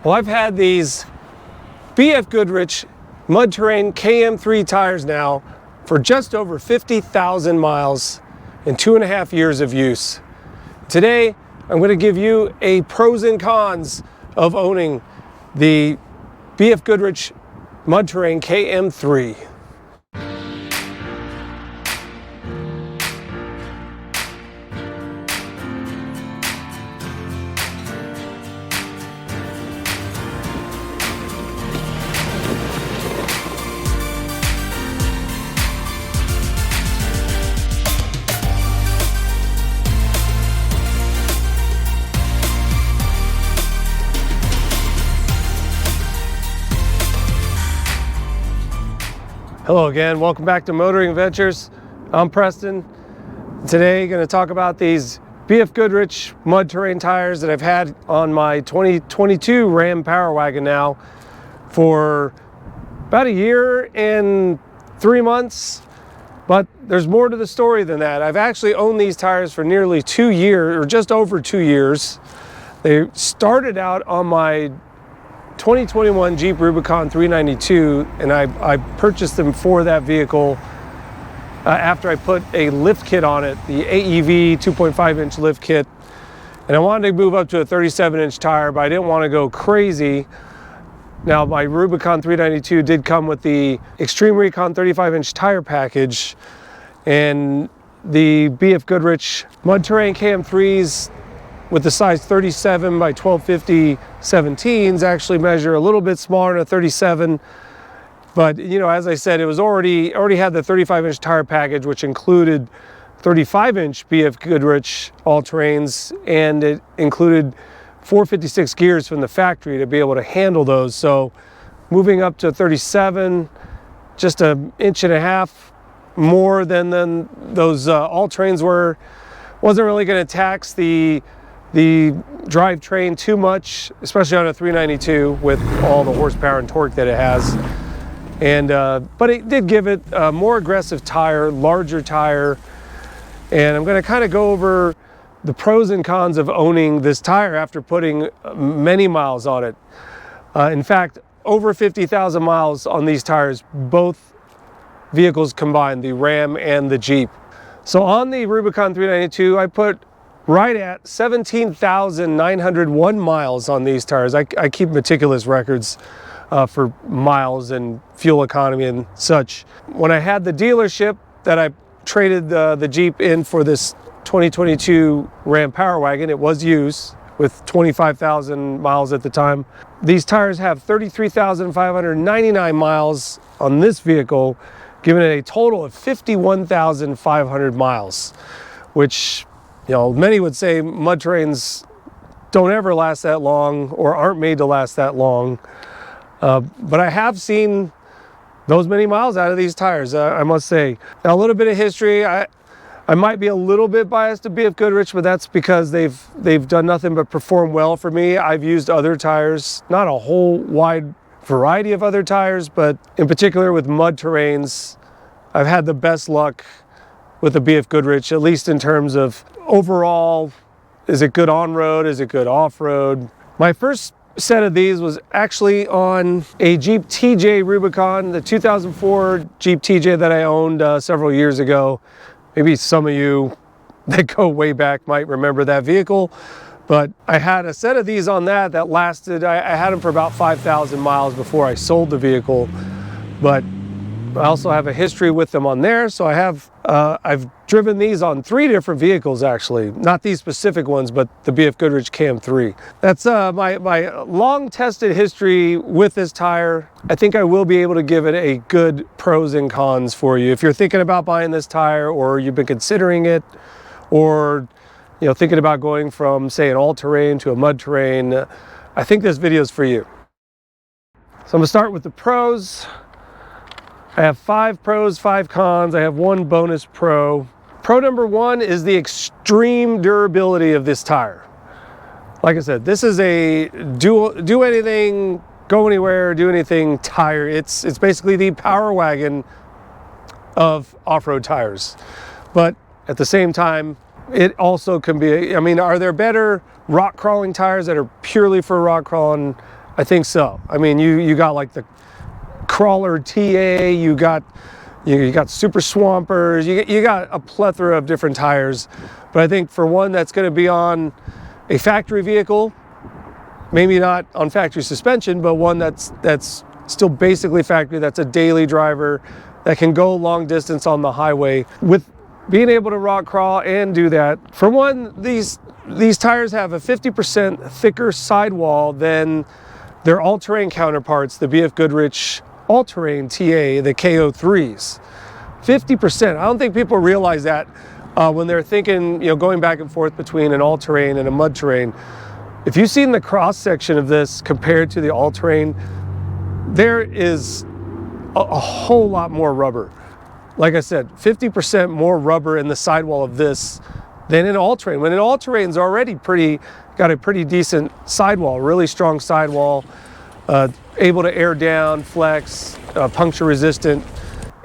Well, I've had these BFGoodrich Mud Terrain KM3 tires now for just over 50,000 miles and 2.5 years of use. Today, I'm going to give you a pros and cons of owning the BFGoodrich Mud Terrain KM3. Hello again, welcome back to Motoring Adventures. I'm Preston. Today, going to talk about these BFGoodrich Mud Terrain tires that I've had on my 2022 Ram Power Wagon now for about 1 year and 3 months. But there's more to the story than that. I've actually owned these tires for nearly 2 years, or just over 2 years. They started out on my 2021 Jeep Rubicon 392, and I purchased them for that vehicle after I put a lift kit on it, the AEV 2.5-inch lift kit. And I wanted to move up to a 37-inch tire, but I didn't want to go crazy. Now, my Rubicon 392 did come with the Extreme Recon 35-inch tire package, and the BFGoodrich Mud Terrain KM3s with the size 37 by 1250 17s actually measure a little bit smaller than a 37. But, you know, as I said, it was already had the 35-inch tire package, which included 35-inch BFGoodrich all-terrains, and it included 456 gears from the factory to be able to handle those. So moving up to 37, just 1.5 inches more than those all-terrains wasn't really going to tax the drivetrain too much, especially on a 392 with all the horsepower and torque that it has. And but it did give it a more aggressive tire, larger tire. And I'm going to kind of go over the pros and cons of owning this tire after putting many miles on it. In fact, over 50,000 miles on these tires, both vehicles combined, the Ram and the Jeep. So on the Rubicon 392, I put right at 17,901 miles on these tires. I keep meticulous records for miles and fuel economy and such. When I had the dealership that I traded the Jeep in for this 2022 Ram Power Wagon, it was used with 25,000 miles at the time. These tires have 33,599 miles on this vehicle, giving it a total of 51,500 miles, which, you know, many would say mud terrains don't ever last that long or aren't made to last that long. But I have seen those many miles out of these tires, I must say. Now, a little bit of history. I might be a little bit biased to BFGoodrich, but that's because they've done nothing but perform well for me. I've used other tires, not a whole wide variety of other tires, but in particular with mud terrains, I've had the best luck with the BFGoodrich, at least in terms of overall, is it good on-road, is it good off-road? My first set of these was actually on a Jeep TJ Rubicon, the 2004 Jeep TJ that I owned several years ago. Maybe some of you that go way back might remember that vehicle, but I had a set of these on that lasted, I had them for about 5,000 miles before I sold the vehicle, but I also have a history with them on there. So I've driven these on 3 different vehicles, actually, not these specific ones, but the BFGoodrich KM3. That's my long tested history with this tire. I think I will be able to give it a good pros and cons for you. If you're thinking about buying this tire, or you've been considering it, or, you know, thinking about going from, say, an all-terrain to a mud terrain, I think this video is for you. So I'm gonna start with the pros. I have 5 pros, 5 cons. I have 1 bonus pro. Pro number 1 is the extreme durability of this tire. Like I said, this is a do anything, go anywhere, do anything tire. It's basically the Power Wagon of off-road tires. But at the same time, it also can be, I mean, are there better rock crawling tires that are purely for rock crawling? I think so. I mean, you got like the Crawler TA, you got Super Swampers, you got a plethora of different tires. But I think for one that's going to be on a factory vehicle, maybe not on factory suspension, but one that's still basically factory, that's a daily driver, that can go long distance on the highway, with being able to rock crawl and do that. For one, these tires have a 50% thicker sidewall than their all-terrain counterparts, the BFGoodrich all-terrain TA, the KO3s. 50%. I don't think people realize that when they're thinking, going back and forth between an all-terrain and a mud terrain. If you've seen the cross section of this compared to the all-terrain, there is a whole lot more rubber. Like I said, 50% more rubber in the sidewall of this than in all-terrain. When an all-terrain's already got a pretty decent sidewall, really strong sidewall, able to air down, flex, puncture resistant,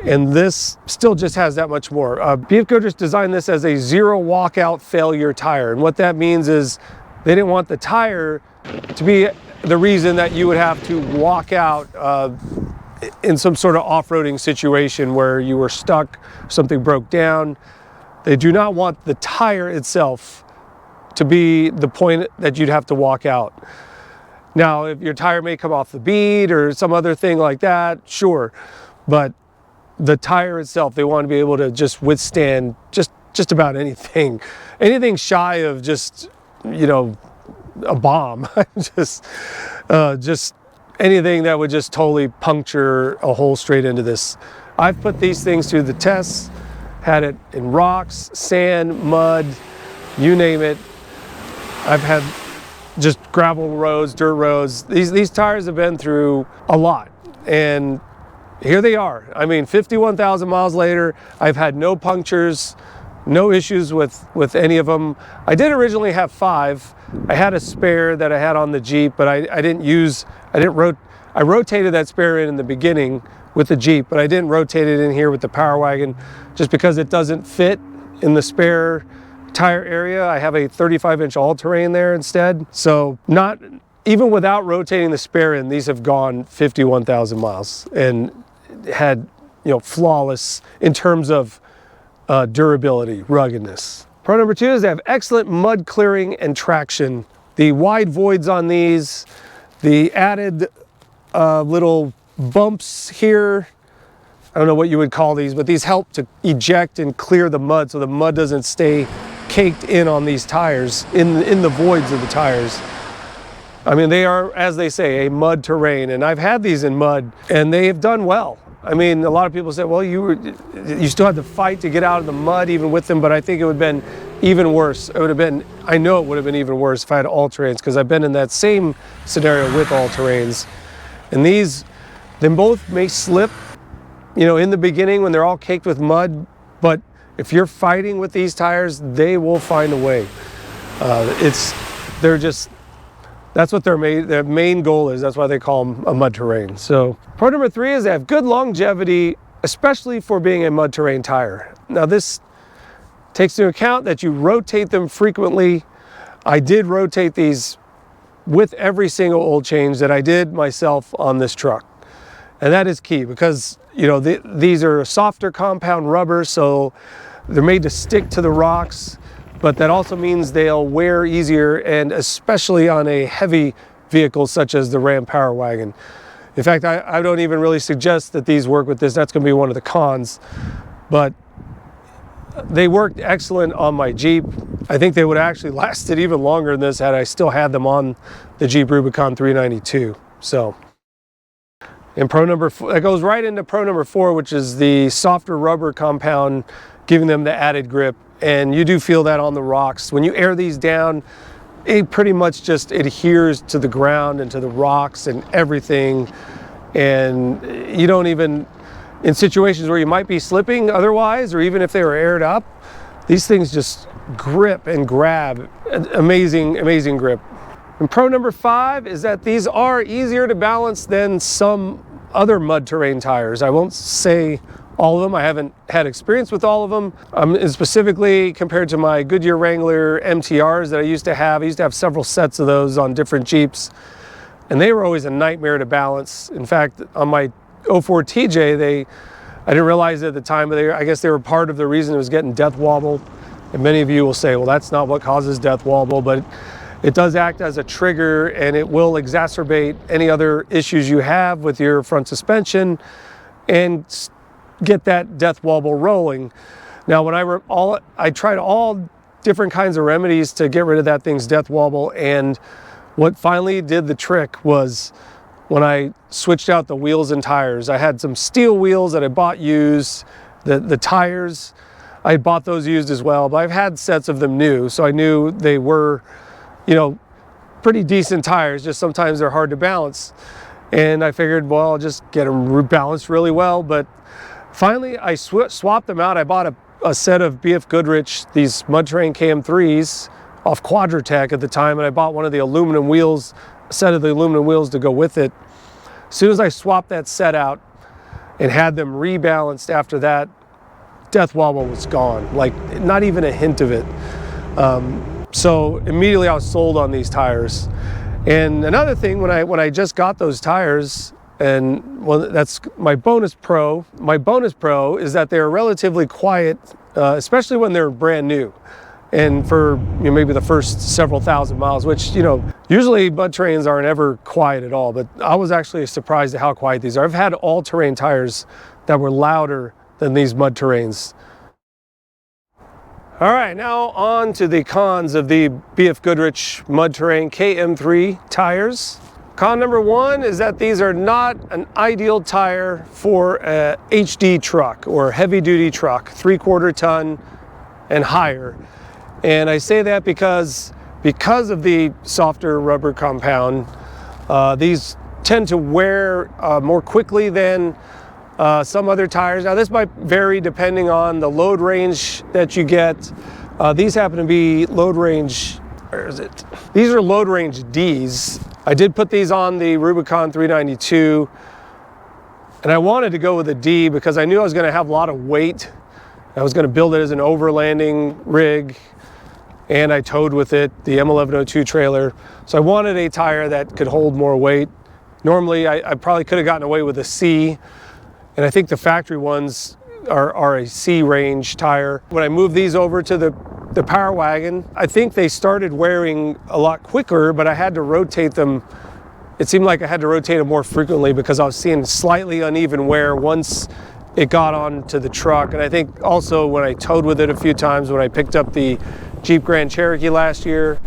and this still just has that much more. BFGoodrich designed this as a zero walkout failure tire, and what that means is they didn't want the tire to be the reason that you would have to walk out in some sort of off-roading situation where you were stuck, something broke down. They do not want the tire itself to be the point that you'd have to walk out. Now, if your tire may come off the bead or some other thing like that, sure. But the tire itself, they want to be able to just withstand just about anything. Anything shy of just, a bomb. just anything that would just totally puncture a hole straight into this. I've put these things through the tests, had it in rocks, sand, mud, you name it. I've had just gravel roads, dirt roads. These tires have been through a lot, and here they are. I mean, 51,000 miles later, I've had no punctures, no issues with any of them. I did originally have 5. I had a spare that I had on the Jeep, but I rotated that spare in the beginning with the Jeep, but I didn't rotate it in here with the Power Wagon just because it doesn't fit in the spare tire area. I have a 35-inch all-terrain there instead. So not even without rotating the spare in, these have gone 51,000 miles and had, flawless in terms of durability, ruggedness. Pro number 2 is they have excellent mud clearing and traction. The wide voids on these, the added little bumps here, I don't know what you would call these, but these help to eject and clear the mud so the mud doesn't stay caked in on these tires, in the voids of the tires. I mean, they are, as they say, a mud terrain, and I've had these in mud and they have done well. I mean, a lot of people say, well, you still had to fight to get out of the mud even with them, but I think it would have been even worse. I know it would have been even worse if I had all-terrains, because I've been in that same scenario with all-terrains. And they both may slip, in the beginning when they're all caked with mud, but if you're fighting with these tires, they will find a way. That's what their main goal is. That's why they call them a mud terrain. So pro number 3 is they have good longevity, especially for being a mud terrain tire. Now this takes into account that you rotate them frequently. I did rotate these with every single oil change that I did myself on this truck. And that is key because, these are softer compound rubber, so they're made to stick to the rocks, but that also means they'll wear easier, and especially on a heavy vehicle such as the Ram Power Wagon. In fact, I don't even really suggest that these work with this. That's going to be one of the cons, but they worked excellent on my Jeep. I think they would have actually lasted even longer than this had I still had them on the Jeep Rubicon 392. So, and pro number 4, that goes right into pro number 4, which is the softer rubber compound, giving them the added grip. And you do feel that on the rocks. When you air these down, it pretty much just adheres to the ground and to the rocks and everything. And you don't even, in situations where you might be slipping otherwise, or even if they were aired up, these things just grip and grab. Amazing, amazing grip. And pro number 5 is that these are easier to balance than some other mud terrain tires. I won't say all of them. I haven't had experience with all of them. Specifically compared to my Goodyear Wrangler MTRs that I used to have. I used to have several sets of those on different Jeeps. and they were always a nightmare to balance. In fact, on my 04 TJ, I didn't realize it at the time, but I guess they were part of the reason it was getting death wobble. And many of you will say, well, that's not what causes death wobble, but it does act as a trigger, and it will exacerbate any other issues you have with your front suspension and get that death wobble rolling. Now, when I tried all different kinds of remedies to get rid of that thing's death wobble, and what finally did the trick was when I switched out the wheels and tires. I had some steel wheels that I bought used. The tires, I bought those used as well, but I've had sets of them new, so I knew they were, you know, pretty decent tires, just sometimes they're hard to balance. And I figured, well, I'll just get them balanced really well. But finally, I swapped them out. I bought a set of BFGoodrich, these Mud Terrain KM3s off Quadratech at the time, and I bought one of the aluminum wheels, a set of the aluminum wheels to go with it. As soon as I swapped that set out and had them rebalanced after that, death wobble was gone, like not even a hint of it. So immediately I was sold on these tires. And another thing, when I just got those tires, and well, that's my bonus pro. My bonus pro is that they're relatively quiet, especially when they're brand new. And for, you know, maybe the first several thousand miles, which, you know, usually mud terrains aren't ever quiet at all, but I was actually surprised at how quiet these are. I've had all-terrain tires that were louder than these mud terrains. All right, now on to the cons of the BFGoodrich Mud Terrain KM3 tires. Con number one is that these are not an ideal tire for a HD truck or heavy-duty truck, 3/4 ton and higher. And I say that because of the softer rubber compound, these tend to wear more quickly than some other tires. Now this might vary depending on the load range that you get. These happen to be load range, where is it? These are load range Ds. I did put these on the Rubicon 392, and I wanted to go with a D because I knew I was going to have a lot of weight. I was going to build it as an overlanding rig, and I towed with it the M1102 trailer. So I wanted a tire that could hold more weight. Normally I probably could have gotten away with a C, and I think the factory ones are a C range tire. When I moved these over to the Power Wagon, I think they started wearing a lot quicker, but I had to rotate them. It seemed like I had to rotate them more frequently because I was seeing slightly uneven wear once it got onto the truck. And I think also when I towed with it a few times, when I picked up the Jeep Grand Cherokee last year,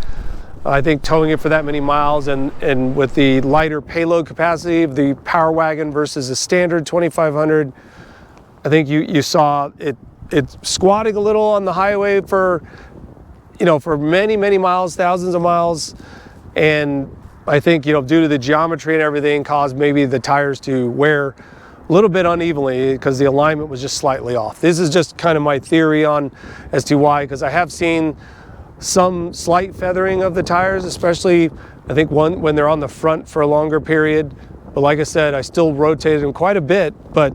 I think towing it for that many miles and with the lighter payload capacity of the Power Wagon versus a standard 2500, I think you saw it squatting a little on the highway for, you know, for many, many miles, thousands of miles. And I think, you know, due to the geometry and everything, caused maybe the tires to wear a little bit unevenly because the alignment was just slightly off. This is just kind of my theory on as to why, because I have seen some slight feathering of the tires, especially I think when they're on the front for a longer period. But like I said, I still rotated them quite a bit, but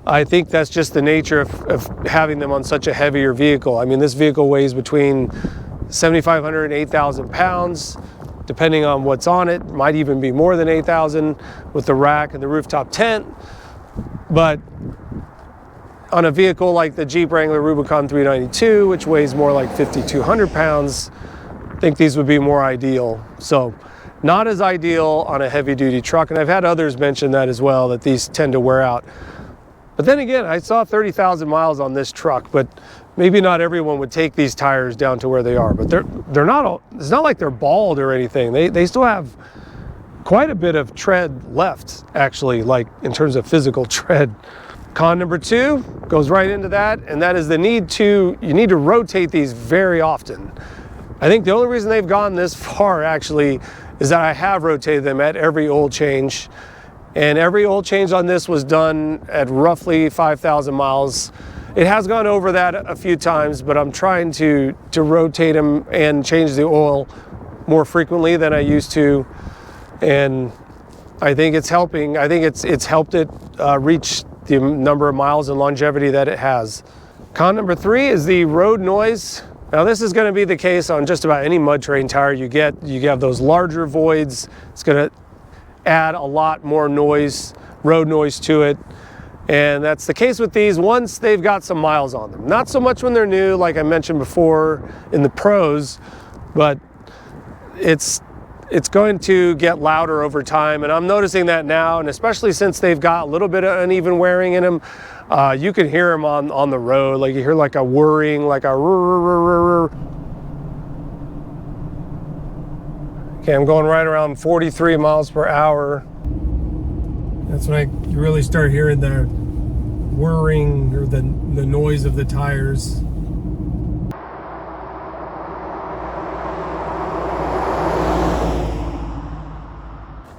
I think that's just the nature of having them on such a heavier vehicle. I mean, this vehicle weighs between 7,500 and 8,000 pounds, depending on what's on it. Might even be more than 8,000 with the rack and the rooftop tent. But on a vehicle like the Jeep Wrangler Rubicon 392, which weighs more like 5,200 pounds, I think these would be more ideal. So not as ideal on a heavy duty truck. And I've had others mention that as well, that these tend to wear out. But then again, I saw 30,000 miles on this truck, but maybe not everyone would take these tires down to where they are. But they're not, it's not like they're bald or anything. They still have quite a bit of tread left, actually, like in terms of physical tread. Con number two goes right into that, and that is you need to rotate these very often. I think the only reason they've gone this far actually is that I have rotated them at every oil change. And every oil change on this was done at roughly 5,000 miles. It has gone over that a few times, but I'm trying to rotate them and change the oil more frequently than I used to. And I think it's helping. I think it's helped it reach the number of miles and longevity that it has. Con number three is the road noise. Now this is going to be the case on just about any mud terrain tire you get. You have those larger voids. It's going to add a lot more noise, road noise to it. And that's the case with these once they've got some miles on them. Not so much when they're new, like I mentioned before in the pros, but it's going to get louder over time, and I'm noticing that now, and especially since they've got a little bit of uneven wearing in them. You can hear them on the road, like you hear like a whirring, like a rrr. Okay, I'm going right around 43 miles per hour. That's when you really start hearing the whirring or the noise of the tires.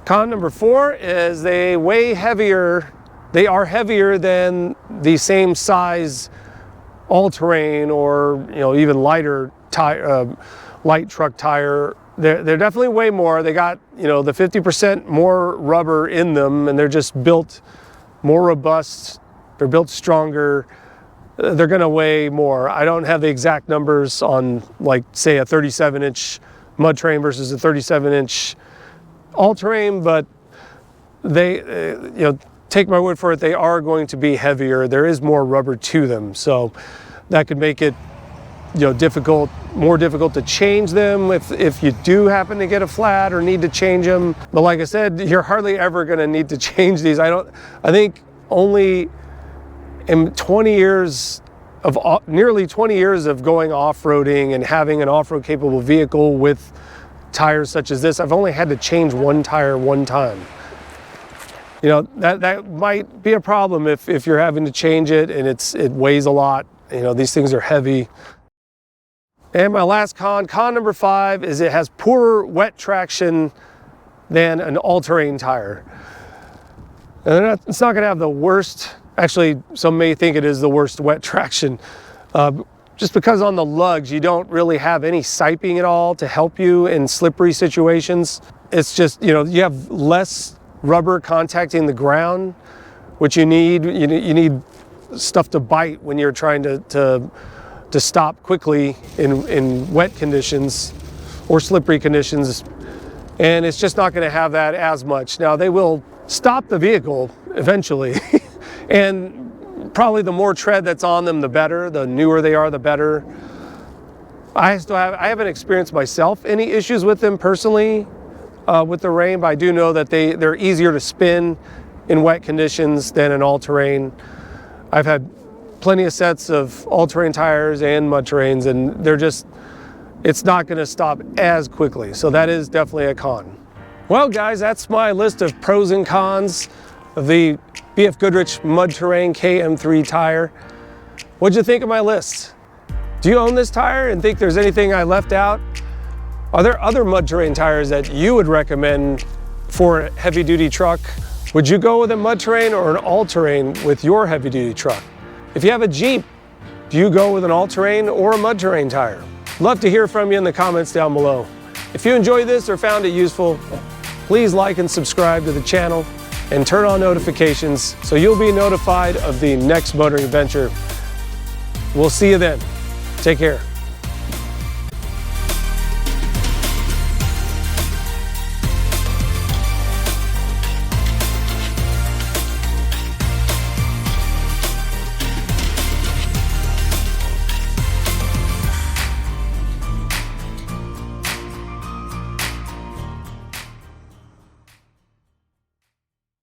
Con number 4 is they weigh heavier. They are heavier than the same size all-terrain or even lighter tire, light truck tire. They're definitely way more. They got the 50% more rubber in them, and they're just built more robust. They're built stronger. They're going to weigh more. I don't have the exact numbers on, like, say, a 37-inch mud terrain versus a 37-inch all-terrain, but they, take my word for it, they are going to be heavier. There is more rubber to them, so that could make it, more difficult to change them if you do happen to get a flat or need to change them. But like I said, you're hardly ever going to need to change these. I think only in nearly 20 years of going off-roading and having an off-road capable vehicle with tires such as this, I've only had to change one tire one time. That might be a problem if you're having to change it and it weighs a lot. These things are heavy. And my last con number 5, is it has poorer wet traction than an all-terrain tire. And it's not going to have the worst, actually some may think it is the worst wet traction, just because on the lugs you don't really have any siping at all to help you in slippery situations. It's just, you have less rubber contacting the ground, which you need. You need stuff to bite when you're trying to stop quickly in wet conditions or slippery conditions, and it's just not going to have that as much. Now, they will stop the vehicle eventually, and probably the more tread that's on them, the better. The newer they are, the better. I haven't experienced myself any issues with them personally with the rain, but I do know that they're easier to spin in wet conditions than an all-terrain. I've had plenty of sets of all-terrain tires and mud terrains, and it's not going to stop as quickly. So that is definitely a con. Well, guys, that's my list of pros and cons of the BFGoodrich Mud Terrain KM3 tire. What'd you think of my list? Do you own this tire and think there's anything I left out? Are there other mud terrain tires that you would recommend for a heavy-duty truck? Would you go with a mud terrain or an all-terrain with your heavy-duty truck? If you have a Jeep, do you go with an all-terrain or a mud terrain tire? Love to hear from you in the comments down below. If you enjoyed this or found it useful, please like and subscribe to the channel and turn on notifications so you'll be notified of the next motoring adventure. We'll see you then. Take care.